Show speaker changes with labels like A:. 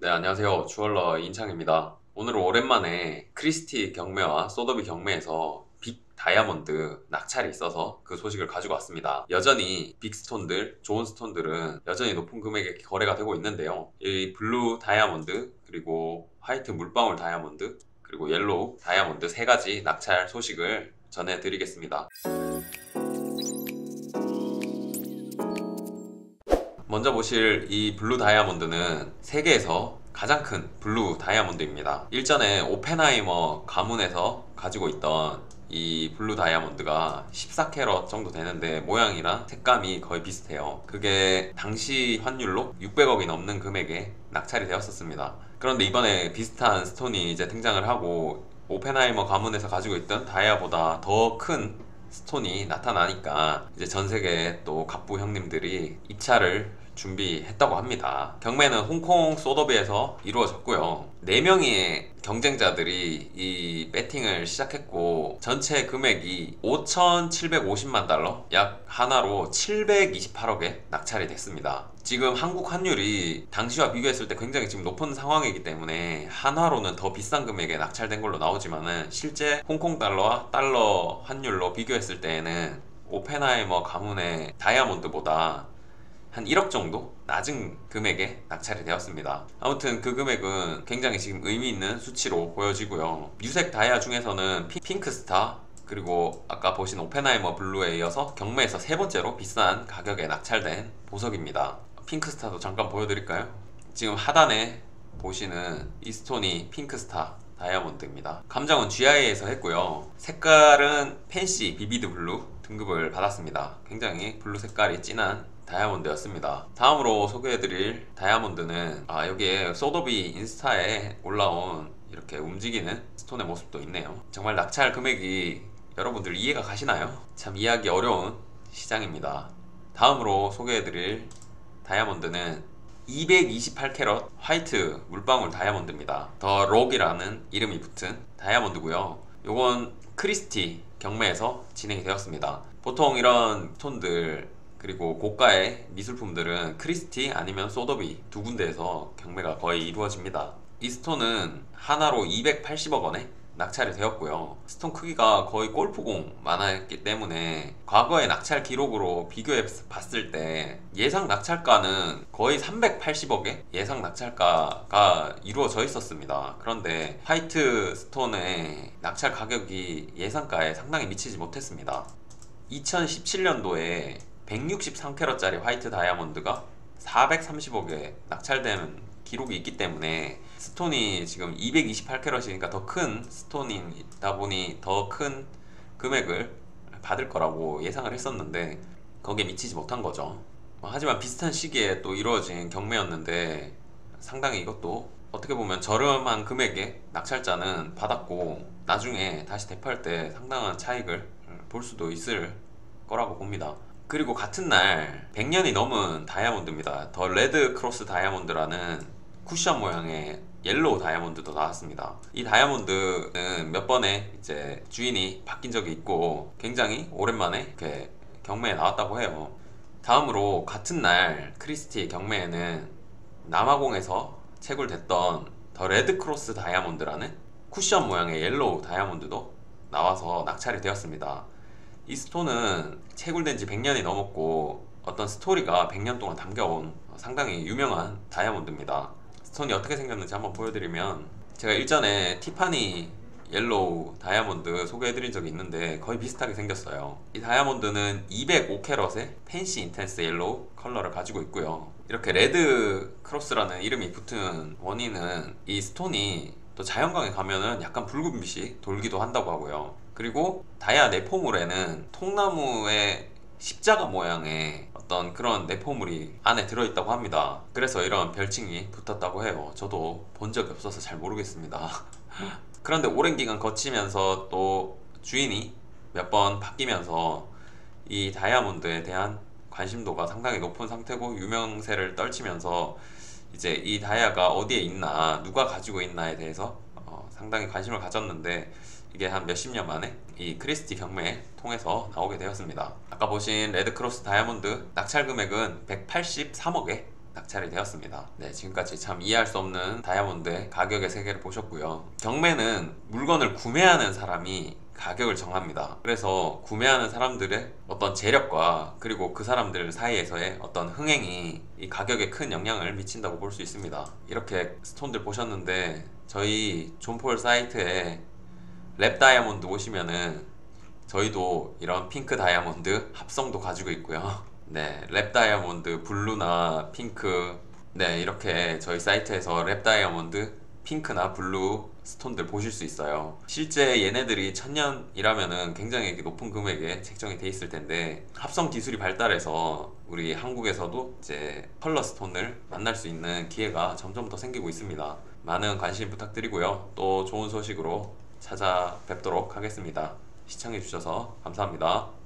A: 네, 안녕하세요. 주얼러 인창입니다. 오늘은 오랜만에 크리스티 경매와 소더비 경매에서 빅 다이아몬드 낙찰이 있어서 그 소식을 가지고 왔습니다. 여전히 빅 스톤들, 좋은 스톤들은 여전히 높은 금액에 거래가 되고 있는데요. 이 블루 다이아몬드, 그리고 화이트 물방울 다이아몬드, 그리고 옐로우 다이아몬드 세 가지 낙찰 소식을 전해드리겠습니다. 먼저 보실 이 블루 다이아몬드는 세계에서 가장 큰 블루 다이아몬드입니다. 일전에 오펜하이머 가문에서 가지고 있던 이 블루 다이아몬드가 14캐럿 정도 되는데 모양이랑 색감이 거의 비슷해요. 그게 당시 환율로 600억이 넘는 금액에 낙찰이 되었었습니다. 그런데 이번에 비슷한 스톤이 이제 등장을 하고 오펜하이머 가문에서 가지고 있던 다이아보다 더 큰 스톤이 나타나니까 이제 전 세계 또 갑부 형님들이 입찰을 준비했다고 합니다. 경매는 홍콩 소더비에서 이루어졌고요. 4명의 경쟁자들이 이 배팅을 시작했고 전체 금액이 5,750만 달러, 약 하나로 728억에 낙찰이 됐습니다. 지금 한국 환율이 당시와 비교했을 때 굉장히 지금 높은 상황이기 때문에 한화로는 더 비싼 금액에 낙찰된 걸로 나오지만은 실제 홍콩 달러와 달러 환율로 비교했을 때에는 오펜하이머 가문의 다이아몬드보다 한 1억 정도 낮은 금액에 낙찰이 되었습니다. 아무튼 그 금액은 굉장히 지금 의미 있는 수치로 보여지고요. 유색 다이아 중에서는 핑크스타, 그리고 아까 보신 오펜하이머 블루에 이어서 경매에서 세 번째로 비싼 가격에 낙찰된 보석입니다. 핑크스타도 잠깐 보여드릴까요? 지금 하단에 보시는 이 스톤이 핑크스타 다이아몬드입니다. 감정은 GIA에서 했고요. 색깔은 펜시 비비드 블루 등급을 받았습니다. 굉장히 블루 색깔이 진한 다이아몬드였습니다. 다음으로 소개해드릴 다이아몬드는 여기에 소더비 인스타에 올라온 이렇게 움직이는 스톤의 모습도 있네요. 정말 낙찰 금액이 여러분들 이해가 가시나요? 참 이해하기 어려운 시장입니다. 다음으로 소개해드릴 다이아몬드는 228캐럿 화이트 물방울 다이아몬드입니다. 더 록이라는 이름이 붙은 다이아몬드고요. 요건 크리스티 경매에서 진행이 되었습니다. 보통 이런 스톤들 그리고 고가의 미술품들은 크리스티 아니면 소더비 두 군데에서 경매가 거의 이루어집니다. 이 스톤은 하나로 280억 원에 낙찰이 되었고요. 스톤 크기가 거의 골프공 만화였기 때문에 과거의 낙찰 기록으로 비교해 봤을 때 예상 낙찰가는 거의 380억의 예상 낙찰가가 이루어져 있었습니다. 그런데 화이트 스톤의 낙찰 가격이 예상가에 상당히 미치지 못했습니다. 2017년도에 163캐럿짜리 화이트 다이아몬드가 430억에 낙찰된 기록이 있기 때문에 스톤이 지금 228캐럿이니까 더 큰 스톤이다 보니 더 큰 금액을 받을 거라고 예상을 했었는데 거기에 미치지 못한 거죠. 하지만 비슷한 시기에 또 이루어진 경매였는데 상당히 이것도 어떻게 보면 저렴한 금액에 낙찰자는 받았고 나중에 다시 대파할 때 상당한 차익을 볼 수도 있을 거라고 봅니다. 그리고 같은 날 100년이 넘은 다이아몬드입니다. 더 레드 크로스 다이아몬드라는 쿠션 모양의 옐로우 다이아몬드도 나왔습니다. 이 다이아몬드는 몇 번의 이제 주인이 바뀐 적이 있고 굉장히 오랜만에 이렇게 경매에 나왔다고 해요. 다음으로 같은 날 크리스티 경매에는 남아공에서 채굴됐던 더 레드 크로스 다이아몬드라는 쿠션 모양의 옐로우 다이아몬드도 나와서 낙찰이 되었습니다. 이 스톤은 채굴된 지 100년이 넘었고 어떤 스토리가 100년 동안 담겨온 상당히 유명한 다이아몬드입니다. 스톤이 어떻게 생겼는지 한번 보여드리면 제가 일전에 티파니 옐로우 다이아몬드 소개해드린 적이 있는데 거의 비슷하게 생겼어요. 이 다이아몬드는 205캐럿의 펜시 인텐스 옐로우 컬러를 가지고 있고요. 이렇게 레드 크로스라는 이름이 붙은 원인은 이 스톤이 또 자연광에 가면은 약간 붉은 빛이 돌기도 한다고 하고요. 그리고 다이아 내포물에는 통나무의 십자가 모양의 어떤 그런 내포물이 안에 들어있다고 합니다. 그래서 이런 별칭이 붙었다고 해요. 저도 본 적이 없어서 잘 모르겠습니다. 그런데 오랜 기간 거치면서 또 주인이 몇 번 바뀌면서 이 다이아몬드에 대한 관심도가 상당히 높은 상태고 유명세를 떨치면서 이제 이 다이아가 어디에 있나 누가 가지고 있나에 대해서 상당히 관심을 가졌는데 이게 한 몇십 년 만에 이 크리스티 경매에 통해서 나오게 되었습니다. 아까 보신 레드크로스 다이아몬드 낙찰 금액은 183억에 낙찰이 되었습니다. 네, 지금까지 참 이해할 수 없는 다이아몬드의 가격의 세계를 보셨고요. 경매는 물건을 구매하는 사람이 가격을 정합니다. 그래서 구매하는 사람들의 어떤 재력과 그리고 그 사람들 사이에서의 어떤 흥행이 이 가격에 큰 영향을 미친다고 볼 수 있습니다. 이렇게 스톤들 보셨는데 저희 존폴 사이트에 랩 다이아몬드 보시면은 저희도 이런 핑크 다이아몬드 합성도 가지고 있고요. 네, 랩 다이아몬드 블루나 핑크, 네, 이렇게 저희 사이트에서 랩 다이아몬드 핑크나 블루 스톤들 보실 수 있어요. 실제 얘네들이 1000년이라면은 굉장히 높은 금액에 책정이 돼 있을 텐데 합성 기술이 발달해서 우리 한국에서도 이제 컬러 스톤을 만날 수 있는 기회가 점점 더 생기고 있습니다. 많은 관심 부탁드리고요. 또 좋은 소식으로 찾아뵙도록 하겠습니다. 시청해주셔서 감사합니다.